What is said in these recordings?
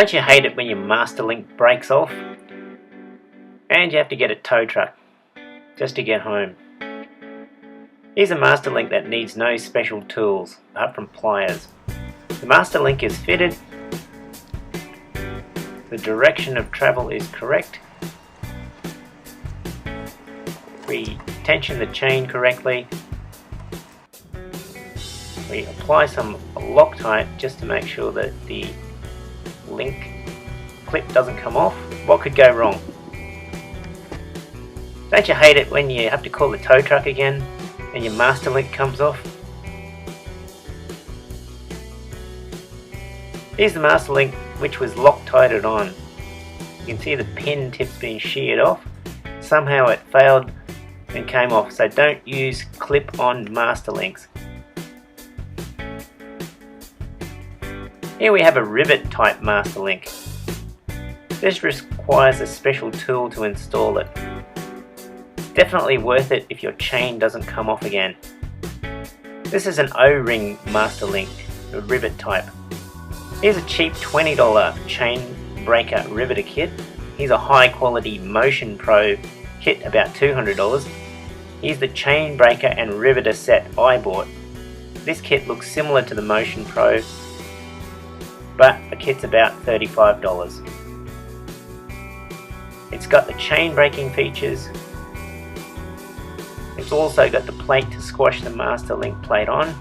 Don't you hate it when your masterlink breaks off and you have to get a tow truck just to get home? Here's a masterlink that needs no special tools apart from pliers. The masterlink is fitted, the direction of travel is correct, we tension the chain correctly, we apply some Loctite just to make sure that the link clip doesn't come off. What could go wrong? Don't you hate it when you have to call the tow truck again and your masterlink comes off? Here's the masterlink which was Loctited on. You can see the pin tips being sheared off. Somehow it failed and came off, so don't use clip-on masterlinks. Here we have a rivet type masterlink. This requires a special tool to install it. It's definitely worth it if your chain doesn't come off again. This is an O-ring masterlink, a rivet type. Here's a cheap $20 chain breaker riveter kit. Here's a high quality Motion Pro kit, about $200. Here's the chain breaker and riveter set I bought. This kit looks similar to the Motion Pro, but the kit's about $35. It's got the chain breaking features. It's also got the plate to squash the masterlink plate on.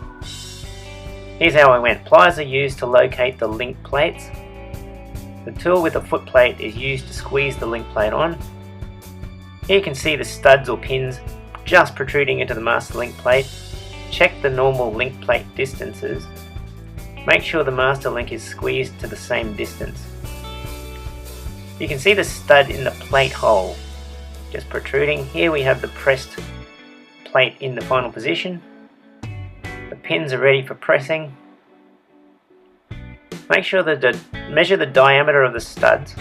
Here's how I went. Pliers are used to locate the link plates. The tool with the foot plate is used to squeeze the link plate on. Here you can see the studs or pins just protruding into the masterlink plate. Check the normal link plate distances. Make sure the masterlink is squeezed to the same distance. You can see the stud in the plate hole just protruding. Here we have the pressed plate in the final position. The pins are ready for pressing. Make sure that measure the diameter of the studs.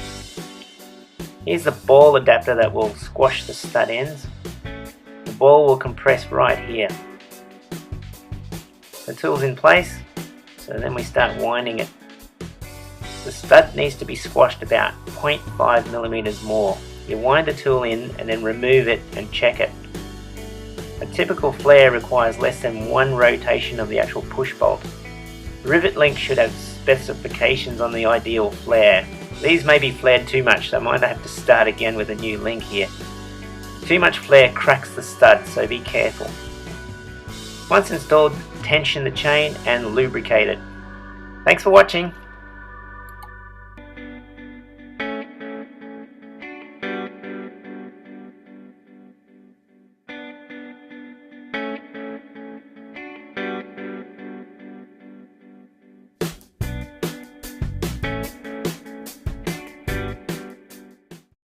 Here's the ball adapter that will squash the stud ends. The ball will compress right here. The tool's in place, so then we start winding it. The stud needs to be squashed about 0.5 millimeters more. You wind the tool in and then remove it and check it. A typical flare requires less than one rotation of the actual push bolt. Rivet links should have specifications on the ideal flare. These may be flared too much, so I might have to start again with a new link here. Too much flare cracks the stud, so be careful. Once installed, tension the chain and lubricate it. Thanks for watching.